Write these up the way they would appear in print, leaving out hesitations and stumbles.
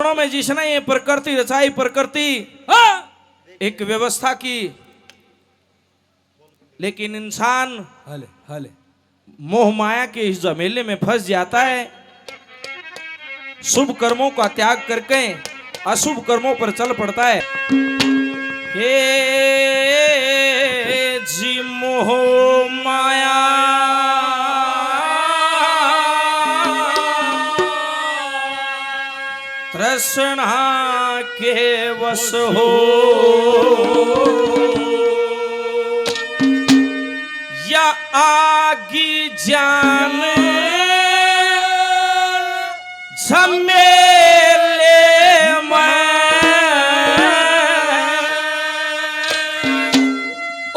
पुराणों में जिसने ये प्रकृति रचाई, प्रकृति एक व्यवस्था की, लेकिन इंसान हले हले मोह माया के इस झमेले में फंस जाता है। शुभ कर्मों का त्याग करके अशुभ कर्मों पर चल पड़ता है। हे जी मोह माया तृष्णा के वश हो, या आगी जान झमेले में,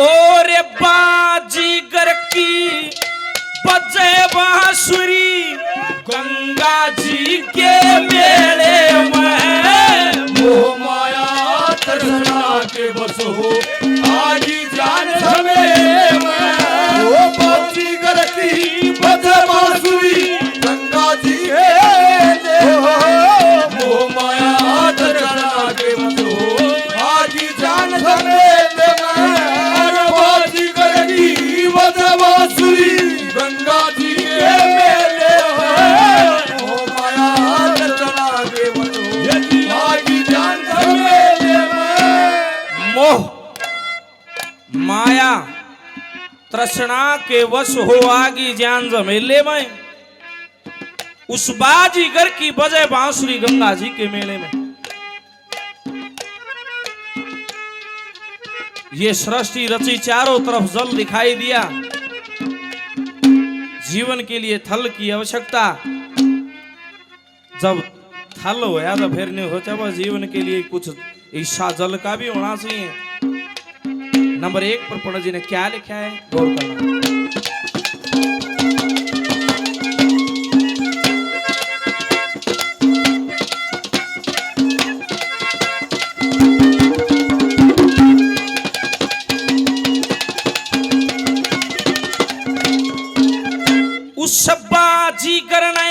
और बाजीगर की बजे बांसुरी गंगा जी के मेले में। मोह माया तृष्णा के बस हो, आगी जान झमेले में, वो बाजीगर की बजे बांसुरी गंगा जी के मेले में। मोह माया तृष्णा के बस हो, आगी जान झमेले में, बाजीगर की बजे बांसुरी गंगा जी के मेले में। मोह माया तृष्णा के बस हो, आगी जान झमेले में। मोह माया तृष्णा के वश हो, आगी जान झमेले में, उस बाजीगर की बजे बांसुरी गंगा जी के मेले में। ये सृष्टि रची, चारों तरफ जल दिखाई दिया, जीवन के लिए थल की आवश्यकता। जब थल होया तो फिर नहीं होता, बस जीवन के लिए कुछ ईशा जल का भी होना चाहिए। नंबर 1 पर पंडित जी ने क्या लिखा है, गौर करना। उस बाजीगर ने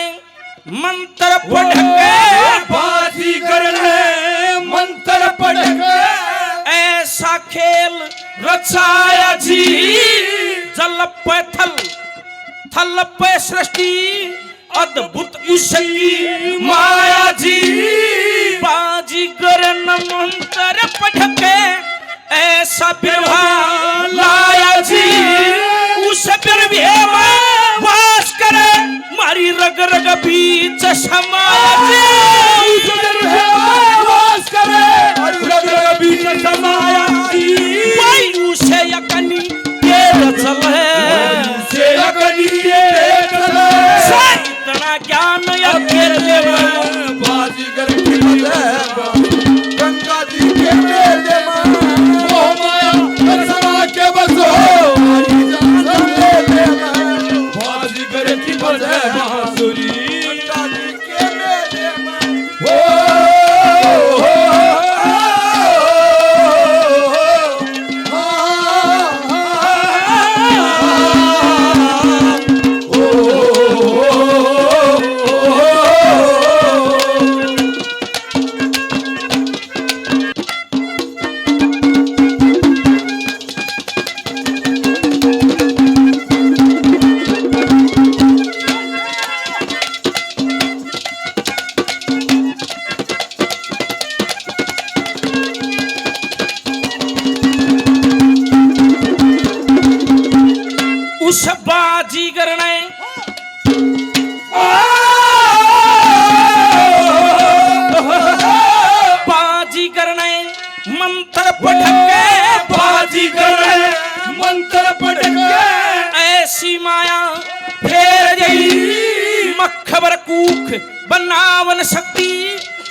मंत्र पढ़ के, बाजीगर ने मंत्र पढ़ के, ऐसा खेल रचाया जी, जल पे थल, थल पे सृष्टि, अद्भुत उसकी माया जी। बाजीगर ने मंत्र पढ़ के ऐसा बिरहा लाया जी, उस बिरहे में वास करे मारी रग रग बीच समाया जी। उस बिरहे में वास करे मारी रग रग बीच समाया जी। भाई उसे यकनी ये रचल है, उसे यकनी ये रचल है, इतना ज्ञान अकेले में। बाजीगर की बजे गंगा जी के मेले में, मोह माया तृष्णा के बस हो, आगी जान झमेले में, बाजीगर की बजे बांसुरी गंगा जी के मेले में। उस बाजीगर ने बाजीगर ने मंत्र पढ़ के, बाजीगर ने मंत्र पढ़ के, ऐसी माया फेर गई, मखबर कूख बनावन शक्ति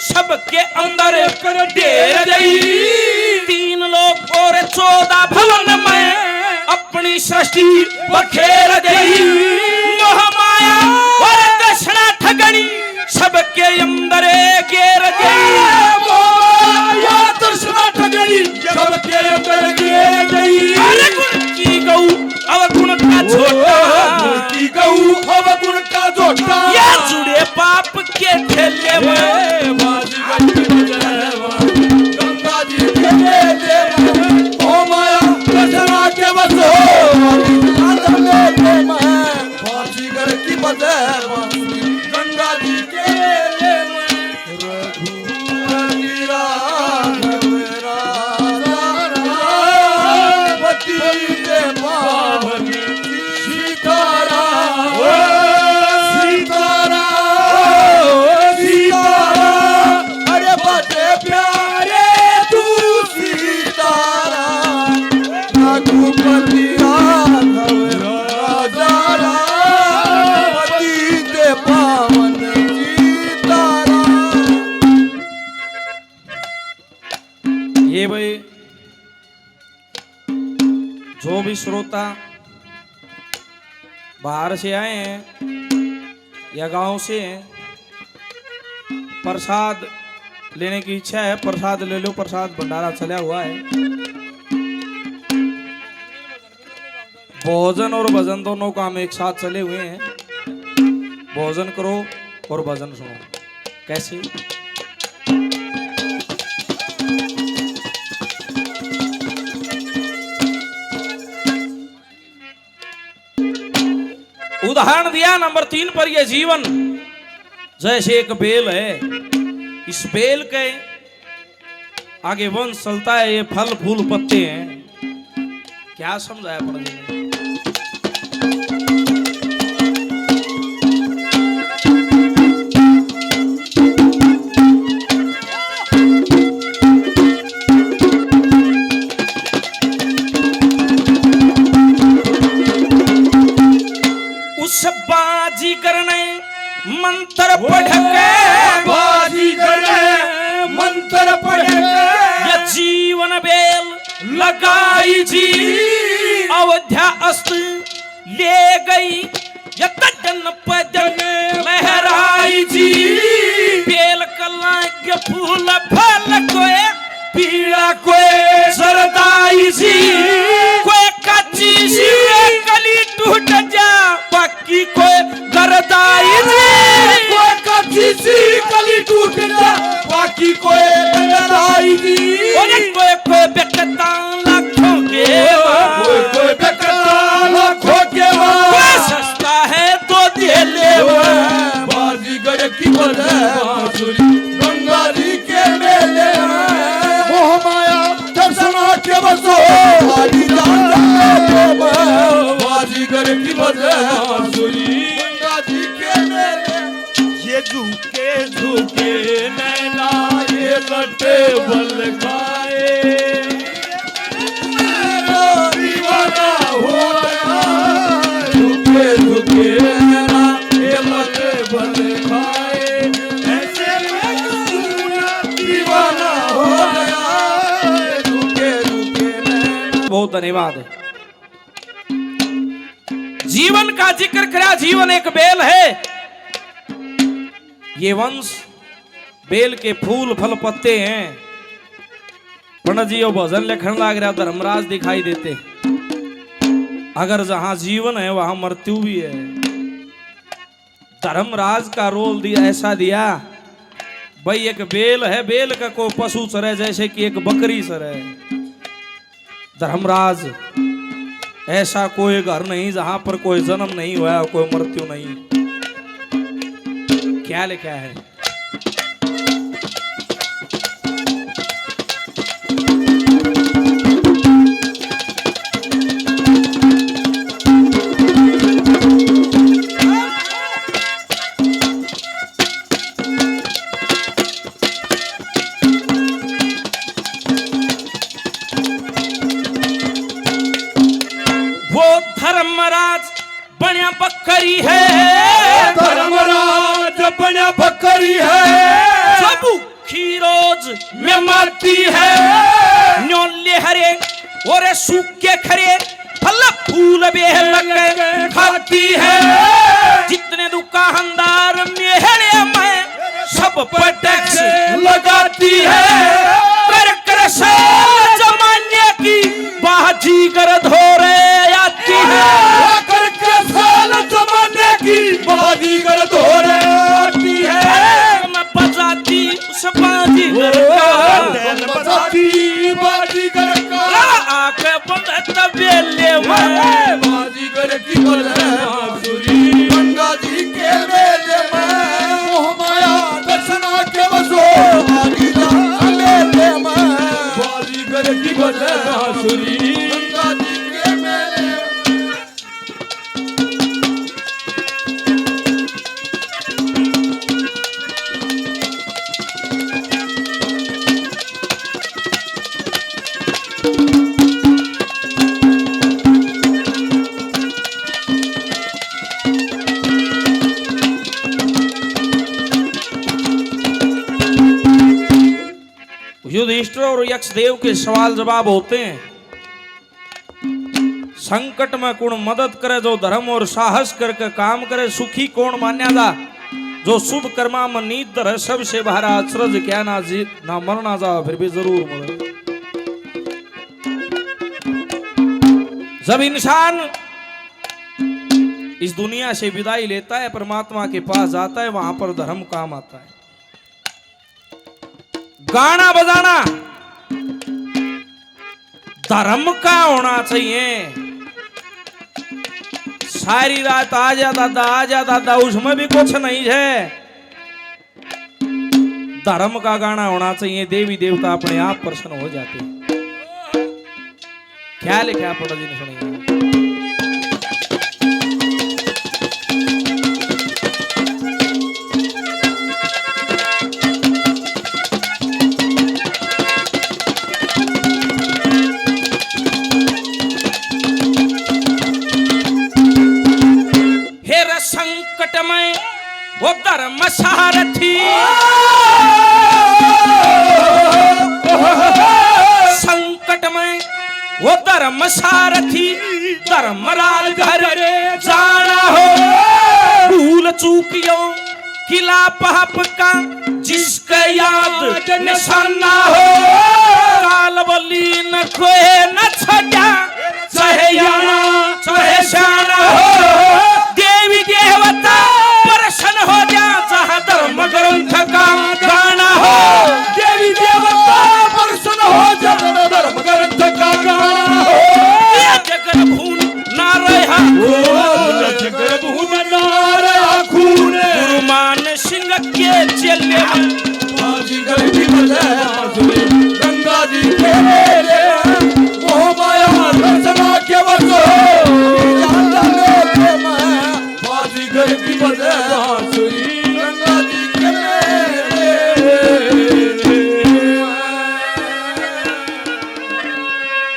सबके अंदर कर डेर गई। 3 लोक और 14 भवन में अपनी सृष्टि बखेर गई। मोह माया और तृष्णा ठगनी सबके अंदर घेर गई। मोह माया तृष्णा ठगनी सबके अंदर घेर गई। अरे गुण की गऊ अवगुण का छोटा, की गऊ अवगुण का छोटा, ये जुड़े पाप के ठेले में। बाजीगर ये भाई जो भी श्रोता बाहर से आए हैं या गांव से हैं, प्रसाद लेने की इच्छा है, प्रसाद ले लो। प्रसाद भंडारा चला हुआ है। भोजन और भजन दोनों काम एक साथ चले हुए हैं। भोजन करो और भजन सुनो। कैसे? उदाहरण दिया नंबर 3 पर। यह जीवन जैसे एक बेल है, इस बेल के आगे वंश चलता है, ये फल फूल पत्ते हैं। क्या समझाया पंडित जी ने? उस बाजीगर ने मंत्र पढ़ के, बाजीगर ने मंत्र पढ़ के, ये जीवन बेल लगाई जी, अयोध्या अस्त ले गई, ये तजन पजन लहराई जी। बेल कलांग फूल फल कोए, पीड़ा कोए सरदाई जी, कोई कच्ची सी कली टूट जा, बाकी कोई गरदाई जी, कोई कच्ची सी कली टूट जा, बाकी कोई गरदाई जी। कोई कोई बेकता लाखों के, कोई बेकता लाखों के, कोई सस्ता है तो दे ले। बाजीगर की बजे बांसुरी गंगा जी के मेले में, मोह माया दर्शना के बसो हरी जान। बाजीगर की बजे बांसुरी गंगा जी के मेले, ये झुके झुके नैना, ये लटे बल खाए, दीवाना हो गया। झुके झुके नैना, ये लटे बल खाए, ऐसे में दीवाना हो गया। झुके झुके नैना। बहुत धन्यवाद। जीवन का जिक्र करा। जीवन एक बेल है, ये वंश बेल के फूल फल पत्ते हैं। पंडित जी वो भजन लिखन लग रहा, धर्मराज दिखाई देते। अगर जहां जीवन है वहां मृत्यु भी है। धर्मराज का रोल दिया, ऐसा दिया भाई, एक बेल है, बेल का कोई पशु चरे जैसे कि एक बकरी चरे। धर्मराज ऐसा कोई घर नहीं जहां पर कोई जन्म नहीं हुआ, कोई मृत्यु नहीं। क्या लिखा है? वो धर्मराज बनिया बकरी है, धर्मराज बनिया बकरी है, सब खीरोज में मारती है। न्योले हरे और सूखे खरे फल फूल बेल के खाती है। जितने दुकानदार मेहरे में सब पर टैक्स लगाती है। कर कर साल जमाने की बाजीगर धोरे आती है। करके साल जमाने की बाजीगर धोरे आती है। मैं बजाती उस बाजीगर का, बजाती बाजीगर का, आके बंद तबेले में। बाजीगर की बांसुरी गंगा जी के मेले में, मोह माया दर्शना के बसो हरी जान मेले में। बाजीगर की बांसुरी गंगा जी के मेले में। युधिष्ठिर और यक्षदेव के सवाल जवाब होते हैं। संकट में कौन मदद करे, जो धर्म और साहस करके काम करे। सुखी कौन मान्या जा, जो शुभ कर्मा में नीत धरे। सबसे बहरा अचरज क्या ना जीत ना मरना जा, फिर भी जरूर मरे। जब इंसान इस दुनिया से विदाई लेता है, परमात्मा के पास जाता है, वहां पर धर्म काम आता है। गाना बजाना धर्म का होना चाहिए। सारी रात आजा दादा, उसमें भी कुछ नहीं है। धर्म का गाना होना चाहिए, देवी देवता अपने आप प्रसन्न हो जाते हैं। क्या लिखा पड़ा जी ने सुनिए। संकट में वो धर्म सारथी, संकट में वो धर्म सारथी, धर्मराज घर जाना हो। भूल चूकियों किला पहप का, जिसका याद निशाना हो। काल बली न खोए न छजा, चाहे